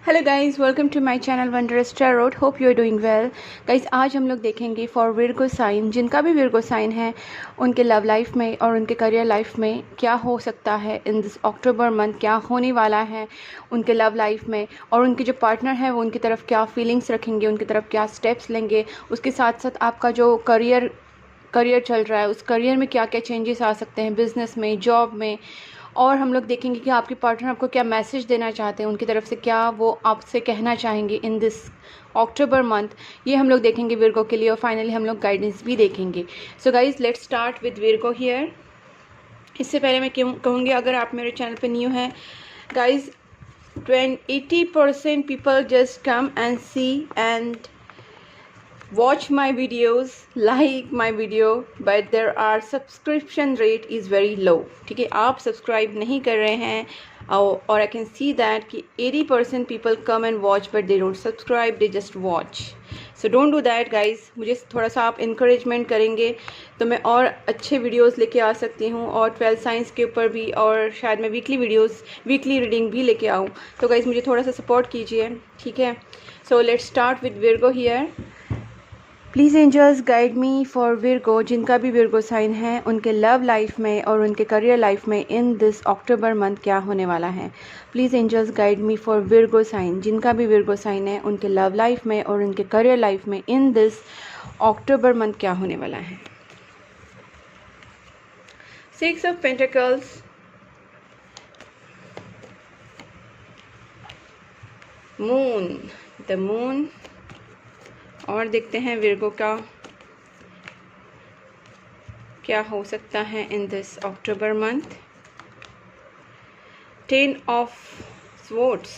Hello guys, welcome to my channel wondrous tarot. Hope you are doing well. Guys, आज हम लोग देखेंगे for Virgo sign, जिनका भी विर्गो साइन है, उनके लव लाइफ में और उनके करियर लाइफ में क्या हो सकता है इन दिस अक्टूबर मंथ, क्या होने वाला है उनके लव लाइफ में, और उनके जो पार्टनर है वो उनकी तरफ क्या फीलिंग्स रखेंगे, उनकी तरफ क्या स्टेप्स लेंगे। उसके साथ साथ आपका जो करियर चल रहा है, उस करियर में क्या क्या चेंजेस आ सकते हैं, बिजनेस में, जॉब में। और हम लोग देखेंगे कि आपके पार्टनर आपको क्या मैसेज देना चाहते हैं, उनकी तरफ से क्या वो आपसे कहना चाहेंगे इन दिस अक्टूबर मंथ। ये हम लोग देखेंगे विर्गो के लिए, और फाइनली हम लोग गाइडेंस भी देखेंगे। So guys, let's start with Virgo here. इससे पहले मैं क्यों कहूँगी, अगर आप मेरे चैनल पे न्यू हैं guys, 80% people just come and see and watch my videos, like my video, but there are subscription rate is very low। ठीक है, आप सब्सक्राइब नहीं कर रहे हैं, और आई कैन सी दैट कि 80% people come and watch but they don't subscribe, they just watch। so don't do that guys। मुझे थोड़ा सा आप इंकरेजमेंट करेंगे तो मैं और अच्छे वीडियोस लेके आ सकती हूँ, और 12 साइंस के ऊपर भी, और शायद मैं वीकली रीडिंग भी लेके आऊँ। तो गाइज मुझे थोड़ा सा सपोर्ट कीजिए, ठीक है। So let's start with Virgo here. Please angels guide me for Virgo, जिनका भी विर्गो साइन है, उनके लव लाइफ में और उनके करियर लाइफ में इन दिस अक्टूबर मंथ क्या होने वाला है। Please angels guide me for Virgo sign, जिनका भी विर्गो साइन है, उनके लव लाइफ में और उनके करियर लाइफ में इन दिस अक्टूबर मंथ क्या होने वाला है। 6 of Pentacles, moon, the moon, और देखते हैं विर्गो का क्या हो सकता है इन this October month. 10 of Swords,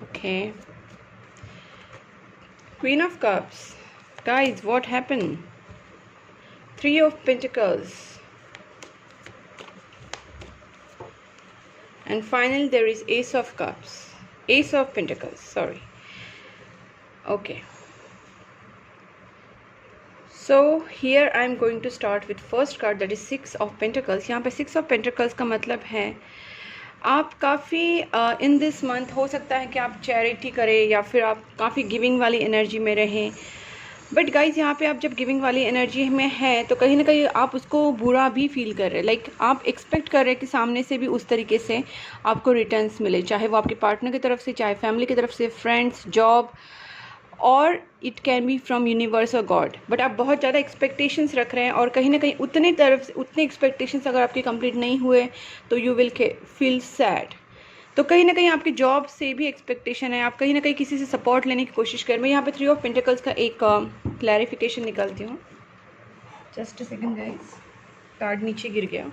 okay. Queen of Cups, guys what happened? 3 of Pentacles, and finally there is Ace of Cups, Ace of Pentacles, sorry, okay। So here I am going to start with first card, that is 6 of Pentacles। यहाँ पे 6 of Pentacles का मतलब है आप काफ़ी in this month हो सकता है कि आप चैरिटी करें, या फिर आप काफ़ी गिविंग वाली एनर्जी में रहें। बट गाइज, यहाँ पे आप जब गिविंग वाली एनर्जी में हैं तो कहीं ना कहीं आप उसको बुरा भी फील कर रहे हैं। लाइक आप एक्सपेक्ट कर रहे हैं कि सामने से भी उस तरीके से आपको रिटर्न्स मिले, चाहे वो आपके पार्टनर की तरफ से, चाहे फैमिली की तरफ से, फ्रेंड्स, जॉब, और it can B from universe और गॉड। बट आप बहुत ज़्यादा एक्सपेक्टेशंस रख रहे हैं, और कहीं ना कहीं उतने एक्सपेक्टेशंस अगर आपके कंप्लीट नहीं हुए तो यू विल फील सैड। तो कहीं ना कहीं आपकी जॉब से भी एक्सपेक्टेशन है, आप कहीं ना कहीं किसी से सपोर्ट लेने की कोशिश कर। मैं यहाँ पे 3 ऑफ पेंटिकल्स का एक क्लैरिफिकेशन निकालती हूँ। Just a second guys, card नीचे गिर गया।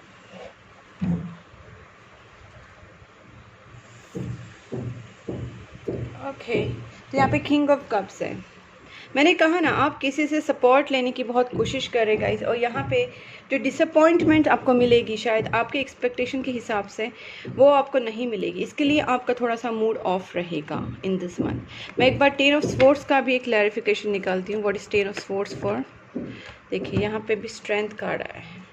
ओके, तो यहाँ पे किंग ऑफ कप्स है। मैंने कहा ना, आप किसी से सपोर्ट लेने की बहुत कोशिश कर रहे गाइस, और यहाँ पे जो डिसअपॉइंटमेंट आपको मिलेगी शायद आपके एक्सपेक्टेशन के हिसाब से, वो आपको नहीं मिलेगी। इसके लिए आपका थोड़ा सा मूड ऑफ रहेगा इन दिस मंथ। मैं एक बार 10 ऑफ स्वॉर्ड्स का भी एक क्लैरिफिकेशन निकालती हूँ। What is 10 of swords for? देखिए, यहाँ पे भी स्ट्रेंथ कार्ड आया है।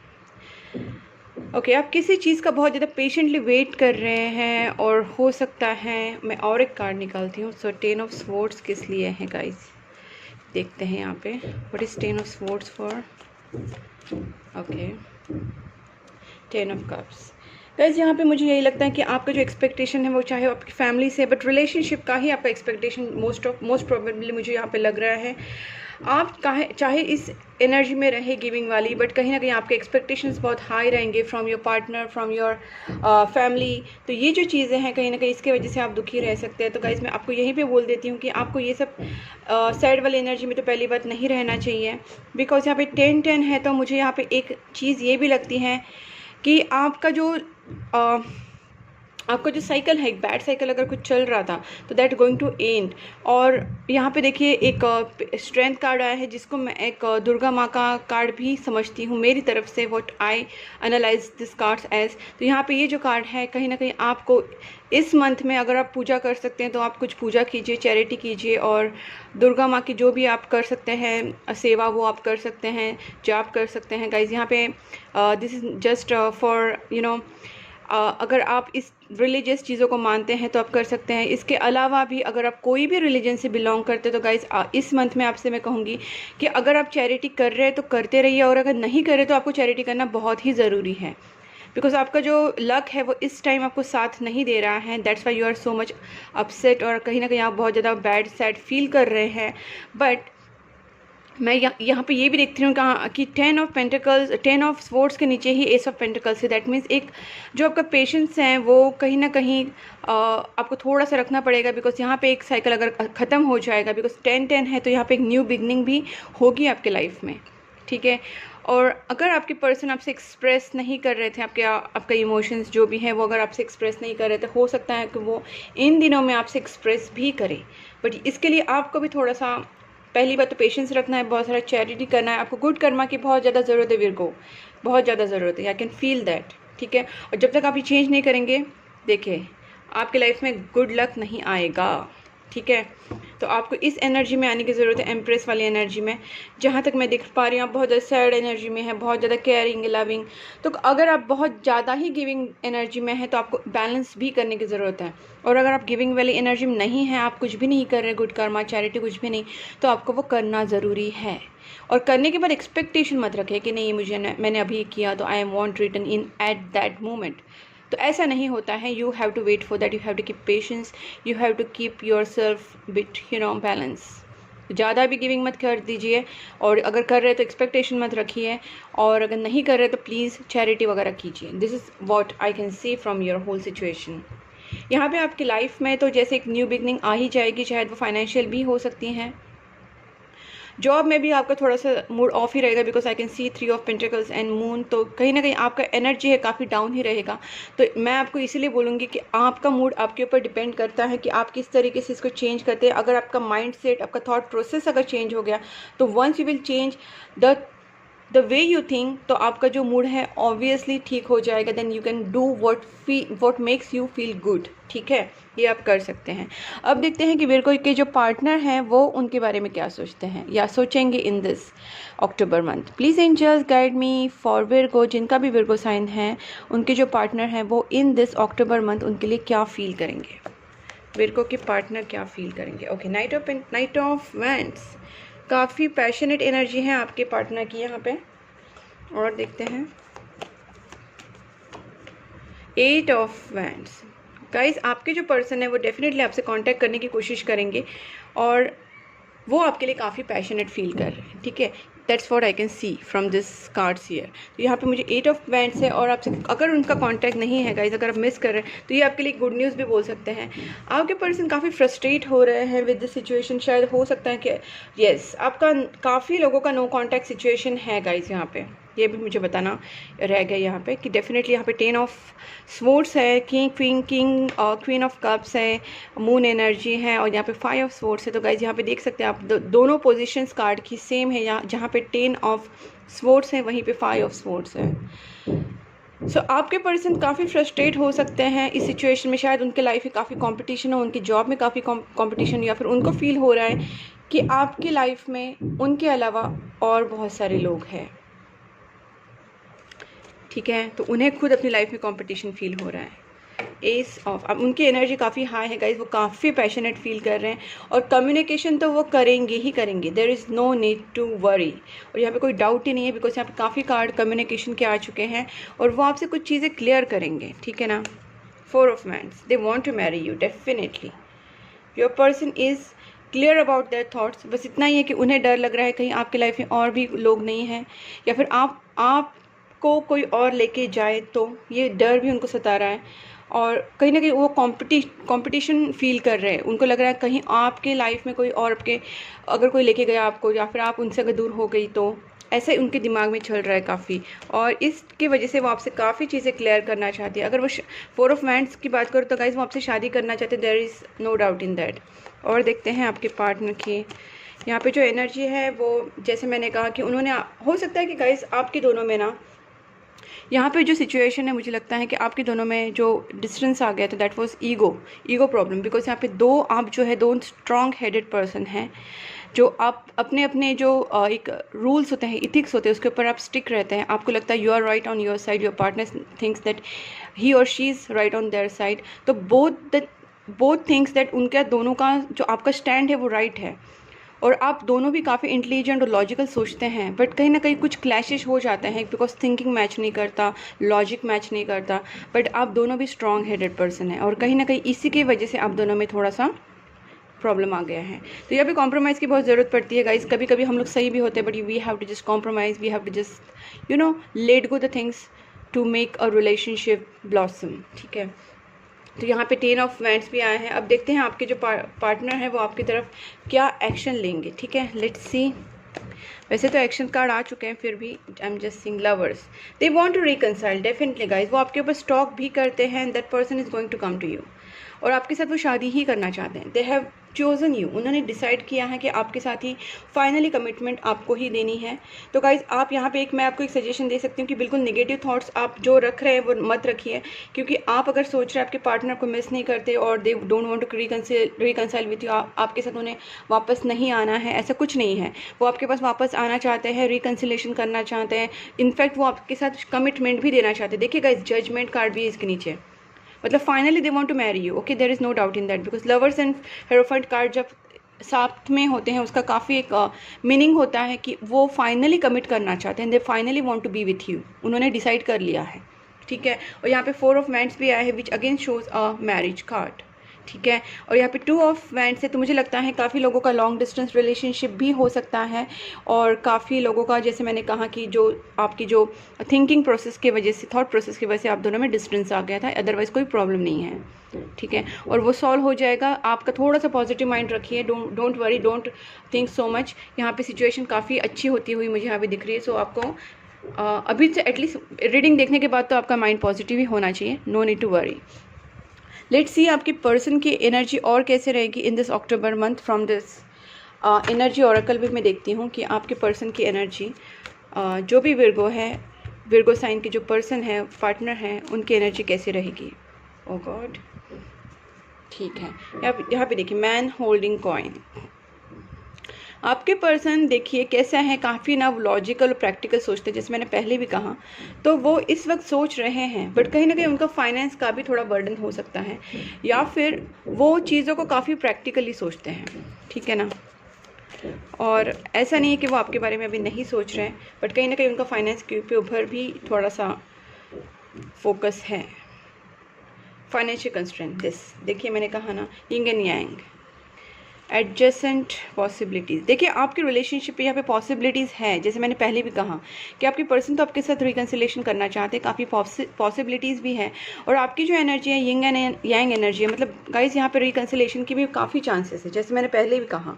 ओके, आप किसी चीज़ का बहुत ज़्यादा पेशेंटली वेट कर रहे हैं, और हो सकता है मैं और एक कार्ड निकालती हूँ। सो 10 ऑफ स्वॉर्ड्स किस लिए है गाइस, देखते हैं यहाँ पे। What is 10 of swords for? Okay, 10 of cups. Guys, यहाँ पे मुझे यही लगता है कि आपका जो एक्सपेक्टेशन है वो चाहे आपकी फैमिली से, बट रिलेशनशिप का ही आपका एक्सपेक्टेशन मोस्ट प्रोबेबली मुझे यहाँ पे लग रहा है। आप चाहे इस एनर्जी में रहे गिविंग वाली, बट कहीं ना कहीं आपके एक्सपेक्टेशंस बहुत हाई रहेंगे from your partner, from your family. तो ये जो चीज़ें हैं, कहीं ना कहीं इसके वजह से आप दुखी रह सकते हैं। तो गाइस, मैं आपको यहीं पे बोल देती हूँ कि आपको ये सब सैड वाली एनर्जी में तो पहली बात नहीं रहना चाहिए, बिकॉज यहाँ पे 10-10 है। तो मुझे यहाँ पे एक चीज़ ये भी लगती है कि आपका जो साइकिल है, एक बैड साइकिल अगर कुछ चल रहा था, तो दैट गोइंग टू एंड। और यहाँ पे देखिए एक स्ट्रेंथ कार्ड आया है, जिसको मैं एक दुर्गा माँ का कार्ड भी समझती हूँ मेरी तरफ से, what I analyse this cards as. तो यहाँ पे ये जो कार्ड है, कहीं ना कहीं आपको इस मंथ में अगर आप पूजा कर सकते हैं तो आप कुछ पूजा कीजिए, चैरिटी कीजिए, और दुर्गा माँ की जो भी आप कर सकते हैं सेवा, वो आप कर सकते हैं, जाप कर सकते हैं। गाइज, यहाँ पे दिस इज जस्ट फॉर अगर आप इस रिलीजियस चीज़ों को मानते हैं तो आप कर सकते हैं। इसके अलावा भी अगर आप कोई भी रिलीजन से बिलोंग करते हैं तो गाइज़ इस मंथ में आपसे मैं कहूँगी कि अगर आप चैरिटी कर रहे हैं तो करते रहिए, और अगर नहीं कर रहे तो आपको चैरिटी करना बहुत ही ज़रूरी है, बिकॉज आपका जो लक है वो इस टाइम आपको साथ नहीं दे रहा है। That's why you are so much upset, और कहीं ना कहीं आप बहुत ज़्यादा बैड सैड फील कर रहे हैं। बट मैं यहाँ पे ये भी देखती हूँ कहाँ कि 10 ऑफ पेंटिकल्स, 10 ऑफ स्वॉर्ड्स के नीचे ही एस ऑफ पेंटिकल्स है। दैट मीन्स एक जो आपका पेशेंस है वो कहीं ना कहीं आपको थोड़ा सा रखना पड़ेगा, बिकॉज यहाँ पे एक साइकिल अगर ख़त्म हो जाएगा, बिकॉज 10-10 है तो यहाँ पे एक न्यू बिगनिंग भी होगी आपके लाइफ में, ठीक है। और अगर आपके पर्सन आपसे एक्सप्रेस नहीं कर रहे थे, आपका इमोशंस जो भी है वो अगर आपसे एक्सप्रेस नहीं कर रहे थे, हो सकता है कि वो इन दिनों में आपसे एक्सप्रेस भी करे। बट इसके लिए आपको भी थोड़ा सा, पहली बात तो पेशेंस रखना है, बहुत सारा चैरिटी करना है, आपको गुड कर्मा की बहुत ज़्यादा ज़रूरत है विर्गो, बहुत ज़्यादा ज़रूरत है। आई कैन फील दैट, ठीक है। और जब तक आप ये चेंज नहीं करेंगे, देखिए आपके लाइफ में गुड लक नहीं आएगा, ठीक है। तो आपको इस एनर्जी में आने की ज़रूरत है, एम्प्रेस वाली एनर्जी में। जहाँ तक मैं देख पा रही हूँ आप बहुत ज़्यादा सैड एनर्जी में है, बहुत ज़्यादा केयरिंग लविंग। तो अगर आप बहुत ज़्यादा ही गिविंग एनर्जी में है तो आपको बैलेंस भी करने की ज़रूरत है। और अगर आप गिविंग वाली एनर्जी में नहीं है, आप कुछ भी नहीं कर रहे, गुड कर्मा चैरिटी कुछ भी नहीं, तो आपको वो करना ज़रूरी है। और करने के बाद एक्सपेक्टेशन मत रखें कि नहीं मैंने अभी किया तो I am want return in at that moment. तो ऐसा नहीं होता है। You have to wait for that, you have to keep patience, you have to keep yourself bit balance. ज़्यादा भी गिविंग मत कर दीजिए, और अगर कर रहे तो एक्सपेक्टेशन मत रखिए, और अगर नहीं कर रहे तो प्लीज़ चैरिटी वगैरह कीजिए। This is what I can see from your whole situation. यहाँ पे आपकी लाइफ में तो जैसे एक न्यू बिगनिंग आ ही जाएगी, शायद वो फाइनेंशियल भी हो सकती हैं। जॉब में भी आपका थोड़ा सा मूड ऑफ ही रहेगा, because I can C 3 of pentacles and moon. तो कहीं ना कहीं आपका एनर्जी है काफ़ी डाउन ही रहेगा। तो मैं आपको इसीलिए बोलूँगी कि आपका मूड आपके ऊपर डिपेंड करता है कि आप किस तरीके से इसको चेंज करते हैं। अगर आपका माइंड सेट, आपका थॉट प्रोसेस अगर चेंज हो गया, तो once you will change the way you think, तो आपका जो मूड है ऑब्वियसली ठीक हो जाएगा। Then you can do what makes you feel good, ठीक है। ये आप कर सकते हैं। अब देखते हैं कि विर्गो के जो पार्टनर हैं वो उनके बारे में क्या सोचते हैं या सोचेंगे in this October month. Please angels guide me for Virgo. जिनका भी विर्गो साइन है, उनके जो पार्टनर हैं वो इन दिस अक्टूबर मंथ उनके लिए क्या फील करेंगे, विर्गो के पार्टनर क्या फील करेंगे। ओके, नाइट ऑफ वैंड्स, काफ़ी पैशनेट एनर्जी है आपके पार्टनर की यहाँ पे। और देखते हैं 8 ऑफ वैंड्स। गाइस, आपके जो पर्सन है वो डेफिनेटली आपसे कांटेक्ट करने की कोशिश करेंगे, और वो आपके लिए काफ़ी पैशनेट फील कर रहे हैं, ठीक है। That's what I can see from this cards here. तो यहाँ पे मुझे 8 ऑफ वैंड्स है, और आपसे अगर उनका कांटेक्ट नहीं है गाइस, अगर आप मिस कर रहे हैं तो ये आपके लिए गुड न्यूज़ भी बोल सकते हैं। आपके पर्सन काफ़ी फ्रस्ट्रेट हो रहे हैं विद दिस सिचुएशन। शायद हो सकता है कि येस, आपका काफ़ी लोगों का नो कॉन्टैक्ट सिचुएशन है गाइस। यहाँ पे ये भी मुझे बताना रह गया यहाँ पे कि डेफिनेटली यहाँ पे 10 ऑफ स्वॉर्ड्स है, क्वीन ऑफ कप्स है, मून एनर्जी है, और यहाँ पे 5 ऑफ स्वॉर्ड्स है। तो गाइज यहाँ पे देख सकते हैं आप दोनों पोजीशंस कार्ड की सेम है। यहाँ जहाँ पे 10 ऑफ स्वॉर्ड्स है वहीं पे 5 ऑफ स्वॉर्ड्स है। सो आपके पर्सन काफ़ी फ्रस्ट्रेट हो सकते हैं इस सिचुएशन में। शायद उनके लाइफ में काफ़ी कंपटीशन हो, उनकी जॉब में काफ़ी कंपटीशन, या फिर उनको फील हो रहा है कि आपकी लाइफ में उनके अलावा और बहुत सारे लोग हैं, ठीक है। तो उन्हें खुद अपनी लाइफ में कंपटीशन फील हो रहा है। एस ऑफ, अब उनकी एनर्जी काफ़ी हाई है गाइज, वो काफ़ी पैशनेट फील कर रहे हैं, और कम्युनिकेशन तो वो करेंगे ही करेंगे। There is no need to worry, और यहाँ पे कोई डाउट ही नहीं है, बिकॉज यहाँ पे काफ़ी कार्ड कम्युनिकेशन के आ चुके हैं, और वो आपसे कुछ चीज़ें क्लियर करेंगे, ठीक है ना। 4 of wands, they want to marry you definitely. Your person is clear about their thoughts. बस इतना ही है कि उन्हें डर लग रहा है कहीं आपकी लाइफ में और भी लोग नहीं हैं, या फिर आप को कोई और लेके जाए, तो ये डर भी उनको सता रहा है। और कहीं ना कहीं वो कंपटीशन फील कर रहे हैं। उनको लग रहा है कहीं आपके लाइफ में कोई और आपके अगर कोई लेके गया आपको, या फिर आप उनसे अगर दूर हो गई, तो ऐसे उनके दिमाग में चल रहा है काफ़ी, और इसकी वजह से वो आपसे काफ़ी चीज़ें क्लियर करना चाहती है। अगर वो 4 ऑफ वैंड्स की बात करो तो गाइज वो आपसे शादी करना चाहते हैं, there is no doubt in that. और देखते हैं आपके पार्टनर की यहाँ पे जो एनर्जी है वो, जैसे मैंने कहा कि उन्होंने, हो सकता है कि गाइज आपके दोनों में ना, यहाँ पे जो सिचुएशन है, मुझे लगता है कि आपके दोनों में जो डिस्टेंस आ गया था, that was ego problem. Because यहाँ पे आप जो है 2 स्ट्रॉन्ग हेडेड पर्सन हैं। जो आप अपने अपने जो एक रूल्स होते हैं, इथिक्स होते हैं, उसके ऊपर आप स्टिक रहते हैं। आपको लगता है you are right on your side, your partner thinks that he or she is right on their side. तो बोथ थिंक्स दैट उनका दोनों का जो आपका स्टैंड है वो राइट है, और आप दोनों भी काफ़ी इंटेलिजेंट और लॉजिकल सोचते हैं, बट कहीं ना कहीं कुछ क्लैशेस हो जाते हैं बिकॉज थिंकिंग मैच नहीं करता, लॉजिक मैच नहीं करता। बट आप दोनों भी स्ट्रॉन्ग हेडेड पर्सन हैं, और कहीं ना कहीं इसी की वजह से आप दोनों में थोड़ा सा प्रॉब्लम आ गया है। तो यहाँ पे कॉम्प्रोमाइज़ की बहुत ज़रूरत पड़ती है गाइज। कभी कभी हम लोग सही भी होते हैं, but we have to just compromise, we have to just let go the things to make a relationship blossom. ठीक है, तो यहाँ पे 10 ऑफ वैंड्स भी आए हैं। अब देखते हैं आपके जो पार्टनर है वो आपकी तरफ क्या एक्शन लेंगे। ठीक है, लेट्स सी। वैसे तो एक्शन कार्ड आ चुके हैं, फिर भी I am just seeing lovers, they want to reconcile definitely guys. वो आपके ऊपर स्टॉक भी करते हैं, that person is going to come to you, और आपके साथ वो शादी ही करना चाहते हैं। दे हैव चोज़न यू, उन्होंने डिसाइड किया है कि आपके साथ ही फाइनली कमिटमेंट आपको ही देनी है। तो गाइज़ आप यहाँ पे मैं आपको एक सजेशन दे सकती हूँ कि बिल्कुल नेगेटिव थॉट्स आप जो रख रहे हैं वो मत रखिए, क्योंकि आप अगर सोच रहे हैं आपके पार्टनर को मिस नहीं करते और they don't want to reconcile with you, आपके साथ उन्हें वापस नहीं आना है, ऐसा कुछ नहीं है। वो आपके पास वापस आना चाहते हैं, रिकन्सिलेशन करना चाहते हैं, इनफैक्ट वो आपके साथ कमिटमेंट भी देना चाहते हैं। देखिए गाइज़, जजमेंट कार्ड भी इसके नीचे, मतलब finally they want to marry you. Okay, there is no doubt in that, because lovers and hierophant card जब साथ में होते हैं उसका काफ़ी एक मीनिंग होता है कि वो फाइनली कमिट करना चाहते हैं, they finally want to be with you, उन्होंने डिसाइड कर लिया है। ठीक है, और यहाँ पे 4 ऑफ वैंड्स भी आया है which again shows a marriage card. ठीक है, और यहाँ पे 2 ऑफ वैंड्स है, तो मुझे लगता है काफ़ी लोगों का लॉन्ग डिस्टेंस रिलेशनशिप भी हो सकता है, और काफ़ी लोगों का, जैसे मैंने कहा कि जो आपकी जो थिंकिंग प्रोसेस की वजह से, थॉट प्रोसेस की वजह से आप दोनों में डिस्टेंस आ गया था, अदरवाइज़ कोई प्रॉब्लम नहीं है। ठीक है, और वो सॉल्व हो जाएगा। आपका थोड़ा सा पॉजिटिव माइंड रखिए, don't worry, don't think so much. यहाँ पे सिचुएशन काफ़ी अच्छी होती हुई मुझे यहाँ पे दिख रही है। सो आपको अभी से एटलीस्ट रीडिंग देखने के बाद तो आपका माइंड पॉजिटिव ही होना चाहिए, no need to worry. Let's see आपकी पर्सन की एनर्जी और कैसे रहेगी in this October month from this energy oracle भी मैं देखती हूँ कि आपके पर्सन की एनर्जी जो भी विर्गो है, विर्गो साइन के जो पर्सन है, पार्टनर हैं, उनकी एनर्जी कैसे रहेगी। ओ गॉड, ठीक है, यहाँ पे देखिए मैन होल्डिंग कॉइन। आपके पर्सन देखिए कैसा है, काफ़ी ना लॉजिकल और प्रैक्टिकल सोचते हैं, जैसे मैंने पहले भी कहा। तो वो इस वक्त सोच रहे हैं, बट कहीं ना कहीं उनका फाइनेंस का भी थोड़ा बर्डन हो सकता है, या फिर वो चीज़ों को काफ़ी प्रैक्टिकली सोचते हैं। ठीक है ना, और ऐसा नहीं है कि वो आपके बारे में अभी नहीं सोच रहे हैं, बट कहीं ना कहीं उनका फाइनेंस के ऊपर भी थोड़ा सा फोकस है। फाइनेंशियल कंस्ट्रेंट, दिस देखिए मैंने कहा ना, yin and yang, adjacent possibilities. देखिए आपके रिलेशनशिप पे यहाँ पे पॉसिबिलिटीज़ है, जैसे मैंने पहले भी कहा कि आपकी पर्सन तो आपके साथ रिकन्सिलेशन करना चाहते हैं, काफ़ी पॉसिबिलिटीज़ भी हैं, और आपकी जो एनर्जी है यिंग एंड यांग एनर्जी है, मतलब गाइस यहाँ पे रिकन्सिलेशन की भी काफ़ी चांसेस है, जैसे मैंने पहले भी कहा।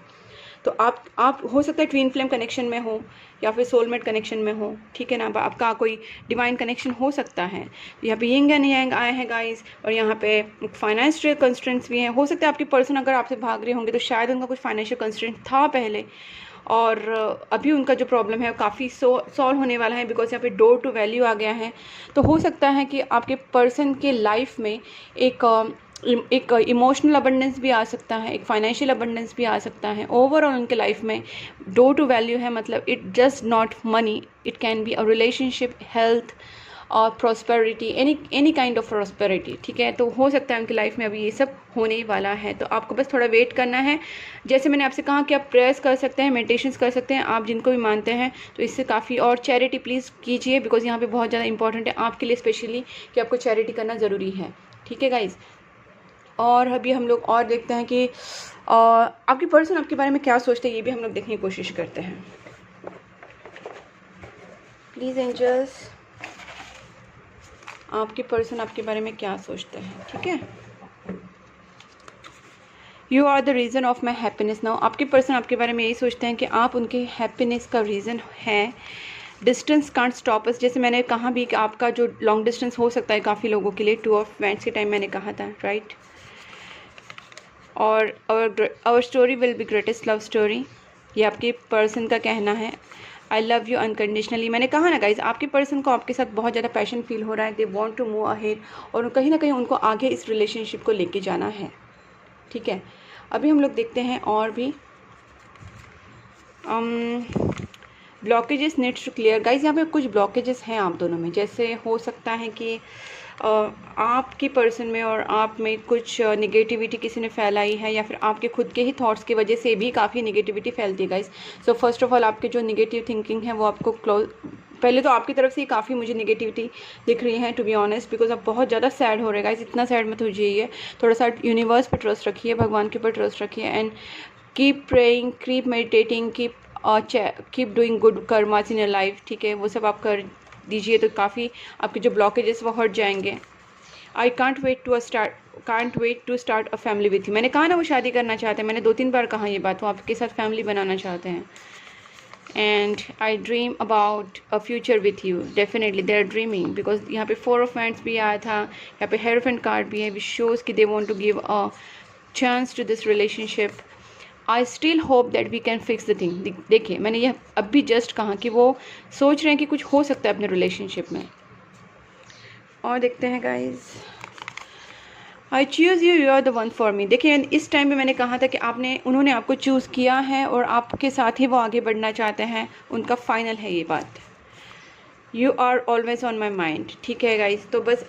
तो आप हो सकता है ट्विन फ्लेम कनेक्शन में हो, या फिर सोलमेट कनेक्शन में हो। ठीक है ना, आपका कोई डिवाइन कनेक्शन हो सकता है। यहाँ पे यिंग एंड यांग आए हैं गाइस, और यहाँ पे फाइनेंशियल कंस्ट्रेंट्स भी हैं। हो सकता है आपकी पर्सन अगर आपसे भाग रहे होंगे तो शायद उनका कुछ फाइनेंशियल कंस्ट्रेंट था पहले, और अभी उनका जो प्रॉब्लम है काफ़ी सॉल्व होने वाला है, बिकॉज यहाँ पे डोर टू वैल्यू आ गया है। तो हो सकता है कि आपके पर्सन के लाइफ में एक इमोशनल अबंडेंस भी आ सकता है, एक फाइनेंशियल अबंडेंस भी आ सकता है। ओवरऑल उनके लाइफ में डोर टू वैल्यू है, मतलब it just not money, it can be a relationship, health और prosperity, any kind of prosperity. ठीक है, तो हो सकता है उनकी लाइफ में अभी ये सब होने वाला है। तो आपको बस थोड़ा वेट करना है। जैसे मैंने आपसे कहा कि आप प्रेयर्स कर सकते हैं, मेडिटेशंस कर सकते हैं, आप जिनको भी मानते हैं, तो इससे काफ़ी, और चैरिटी प्लीज़ कीजिए, बिकॉज यहाँ पे बहुत ज़्यादा इंपॉर्टेंट है आपके लिए स्पेशली कि आपको चैरिटी करना ज़रूरी है। ठीक है गाइज़, और अभी हम लोग और देखते हैं कि आपकी पर्सन आपके बारे में क्या सोचते हैं, ये भी हम लोग देखने की कोशिश करते हैं। प्लीज़ एंजल्स, आपके पर्सन आपके बारे में क्या सोचते हैं। ठीक है, you are the reason of my happiness now. आपके पर्सन आपके बारे में यही सोचते हैं कि आप उनके हैप्पीनेस का रीज़न है। डिस्टेंस कांट स्टॉप अस, जैसे मैंने कहा भी कि आपका जो लॉन्ग डिस्टेंस हो सकता है काफ़ी लोगों के लिए, 2 ऑफ वैंड्स के टाइम मैंने कहा था, राइट। और our story will be greatest love story, ये आपके पर्सन का कहना है। आई लव यू अनकंडीशनली, मैंने कहा ना गाइज, आपके पर्सन को आपके साथ बहुत ज़्यादा पैशन फील हो रहा है, they want to move ahead, और कहीं ना कहीं उनको आगे इस रिलेशनशिप को लेके जाना है। ठीक है, अभी हम लोग देखते हैं और भी blockages needs to clear. Guys यहाँ पे कुछ ब्लॉकेजेस हैं आप दोनों में, जैसे हो सकता है कि आपकी पर्सन में और आप में कुछ निगेटिविटी किसी ने फैलाई है, या फिर आपके खुद के ही थॉट्स की वजह से भी काफ़ी निगेटिविटी फैलती है guys. So first of all आपके जो निगेटिव थिंकिंग है वो आपको पहले तो आपकी तरफ से ही काफ़ी मुझे निगेटिविटी दिख रही है, टू बी ऑनेस्ट, बिकॉज आप बहुत ज़्यादा सैड हो रहे हैं गाइज। इतना सैड मत हो जाइए, थोड़ा सा यूनिवर्स पर ट्रस्ट रखिए, भगवान के ऊपर ट्रस्ट रखिए, and keep praying, keep meditating, keep doing good karmas in your life, ठीक है। वो सब आप कर दीजिए तो काफ़ी आपके जो ब्लॉकेजेस वो हट जाएंगे। I can't wait to start a family with you. मैंने कहा ना वो शादी करना चाहते हैं, मैंने 2-3 बार कहा ये बात, वो आपके साथ फैमिली बनाना चाहते हैं। And I dream about a future with you, definitely they are dreaming, because यहाँ पे 4 ऑफ हैंड्स भी आया था, यहाँ पे हेरोफेंट कार्ड भी है, विच शोज़ कि they want to give a chance to this relationship. I still hope that we can fix the thing. देखिए मैंने यह अब भी जस्ट कहा कि वो सोच रहे हैं कि कुछ हो सकता है अपने रिलेशनशिप में। और देखते हैं guys, I choose you, you are the one for me. देखिए इस टाइम पे मैंने कहा था कि उन्होंने आपको चूज़ किया है और आपके साथ ही वो आगे बढ़ना चाहते हैं, उनका फाइनल है ये बात। You are always on my mind, ठीक है गाइज। तो बस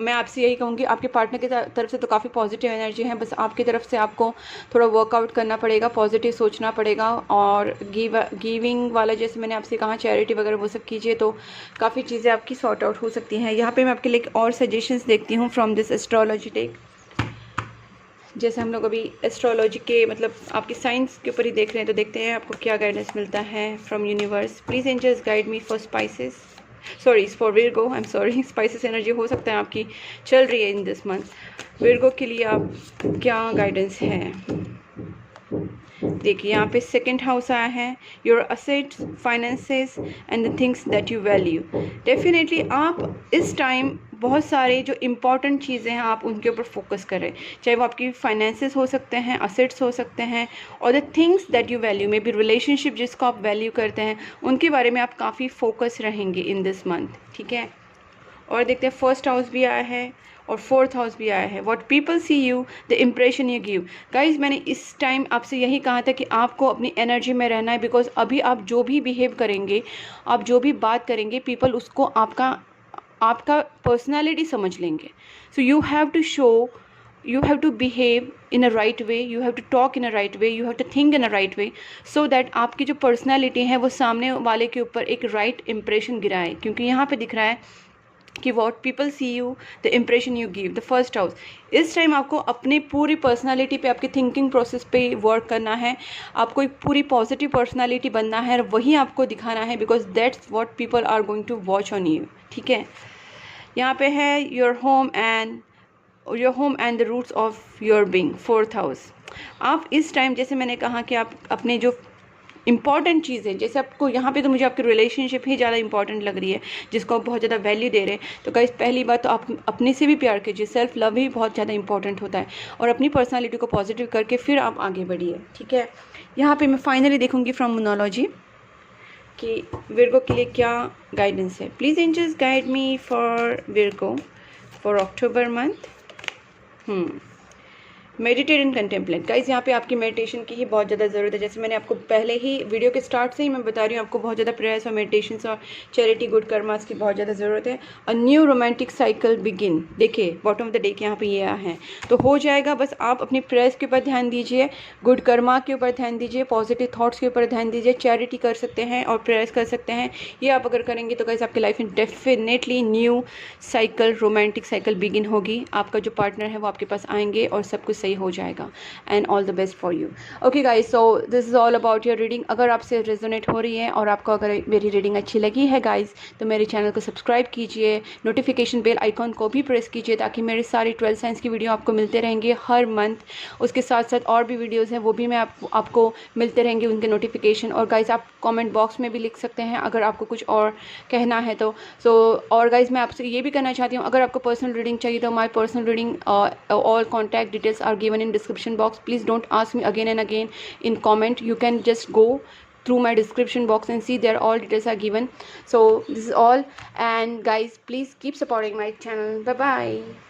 मैं आपसे यही कहूँगी, आपके पार्टनर की तरफ से तो काफ़ी पॉजिटिव एनर्जी है, बस आपकी तरफ से आपको थोड़ा वर्कआउट करना पड़ेगा, पॉजिटिव सोचना पड़ेगा, और गिविंग वाला जैसे मैंने आपसे कहा चैरिटी वगैरह वो सब कीजिए तो काफ़ी चीज़ें आपकी सॉर्ट आउट हो सकती हैं। यहाँ पे मैं आपके लिए और सजेशंस देखती हूँ फ्रॉम दिस एस्ट्रोलॉजी टेक। जैसे हम लोग अभी एस्ट्रोलॉजी के मतलब आपकी साइंस के ऊपर ही देख रहे हैं, तो देखते हैं आपको क्या गाइडेंस मिलता है from universe. Please angels guide me for spices, sorry for Virgo, I am sorry. Spices energy हो सकता है आपकी चल रही है इन दिस मंथ। विर्गो के लिए आप क्या गाइडेंस है देखिए, यहाँ पे 2nd हाउस आया है, your assets, finances and the things that you value. Definitely आप इस टाइम बहुत सारे जो इम्पॉर्टेंट चीज़ें हैं आप उनके ऊपर फोकस करें, चाहे वो आपकी फाइनेंसेस हो सकते हैं, असेट्स हो सकते हैं, और the things that you value, may be relationship जिसको आप वैल्यू करते हैं उनके बारे में आप काफ़ी फोकस रहेंगे इन दिस मंथ, ठीक है। और देखते हैं 1st हाउस भी आया है और 4th हाउस भी आया है, what people see you, the impression you give. Guys मैंने इस टाइम आपसे यही कहा था कि आपको अपनी एनर्जी में रहना है, बिकॉज अभी आप जो भी बिहेव करेंगे, आप जो भी बात करेंगे, पीपल उसको आपका पर्सनैलिटी समझ लेंगे। So you have to show, you have to behave in a right way, you have to talk in a right way, you have to think in a right way, so that आपकी जो personality है वो सामने वाले के ऊपर एक right impression गिराए। क्योंकि यहाँ पे दिख रहा है कि what people see you, the impression you give, the 1st house. इस टाइम आपको अपनी पूरी पर्सनालिटी पे, आपकी थिंकिंग प्रोसेस पे वर्क करना है, आपको एक पूरी पॉजिटिव पर्सनालिटी बनना है और वही आपको दिखाना है, because that's what people are going to watch on you, ठीक है। यहाँ पे है your home and the roots of your being, 4th house. आप इस टाइम जैसे मैंने कहा कि आप अपने जो इंपॉर्टेंट चीज़ें, जैसे आपको यहाँ पे तो मुझे आपकी रिलेशनशिप ही ज़्यादा इंपॉर्टेंट लग रही है, जिसको आप बहुत ज़्यादा वैल्यू दे रहे हैं, तो गाइस पहली बात तो आप अपने से भी प्यार कीजिए, सेल्फ लव ही बहुत ज़्यादा इंपॉर्टेंट होता है, और अपनी पर्सनालिटी को पॉजिटिव करके फिर आप आगे बढ़िए, ठीक है। यहाँ पे मैं फाइनली देखूँगी फ्रॉम मोनोलॉजी कि विर्गो के लिए क्या गाइडेंस है। Please angels guide me for Virgo for October month. Meditate and contemplate. Guys यहाँ पे आपकी मेडिटेशन की ही बहुत ज़्यादा ज़रूरत है। जैसे मैंने आपको पहले ही वीडियो के स्टार्ट से ही मैं बता रही हूँ, आपको बहुत ज़्यादा प्रेयर्स और मेडिटेशंस और चैरिटी गुड कर्मास की बहुत ज़्यादा ज़रूरत है। A new romantic cycle begin. देखिए बॉटम ऑफ द डे के यहाँ पे ये आया है, तो हो जाएगा। बस आप अपनी प्रेयर्स के ऊपर ध्यान दीजिए, गुड कर्मा के ऊपर ध्यान दीजिए, पॉजिटिव थॉट्स के ऊपर ध्यान दीजिए, चैरिटी कर सकते हैं और प्रेयर्स कर सकते हैं। ये आप अगर करेंगे तो गाइज आपकी लाइफ में definitely new cycle, romantic cycle begin होगी। आपका जो पार्टनर है वो आपके पास आएंगे और सब कुछ सही हो जाएगा। And all the best for you. Okay guys, so this is all about your reading. अगर आपसे रेजोनेट हो रही है और आपको अगर मेरी रीडिंग अच्छी लगी है गाइज, तो मेरे चैनल को सब्सक्राइब कीजिए, नोटिफिकेशन बेल आइकॉन को भी प्रेस कीजिए, ताकि मेरी सारी 12 साइंस की वीडियो आपको मिलते रहेंगे हर मंथ। उसके साथ साथ और भी वीडियोज़ हैं, वो भी मैं आपको मिलते रहेंगे उनके नोटिफिकेशन। और गाइज आप कॉमेंट बॉक्स में भी लिख सकते हैं अगर आपको कुछ और कहना है तो। और गाइज मैं आपसे ये भी कहना चाहती हूँ, अगर आपको पर्सनल रीडिंग चाहिए तो my personal reading all contact details are given in description box. Please don't ask me again and again in comment. You can just go through my description box and see there all details are given. So this is all, and guys please keep supporting my channel. Bye bye.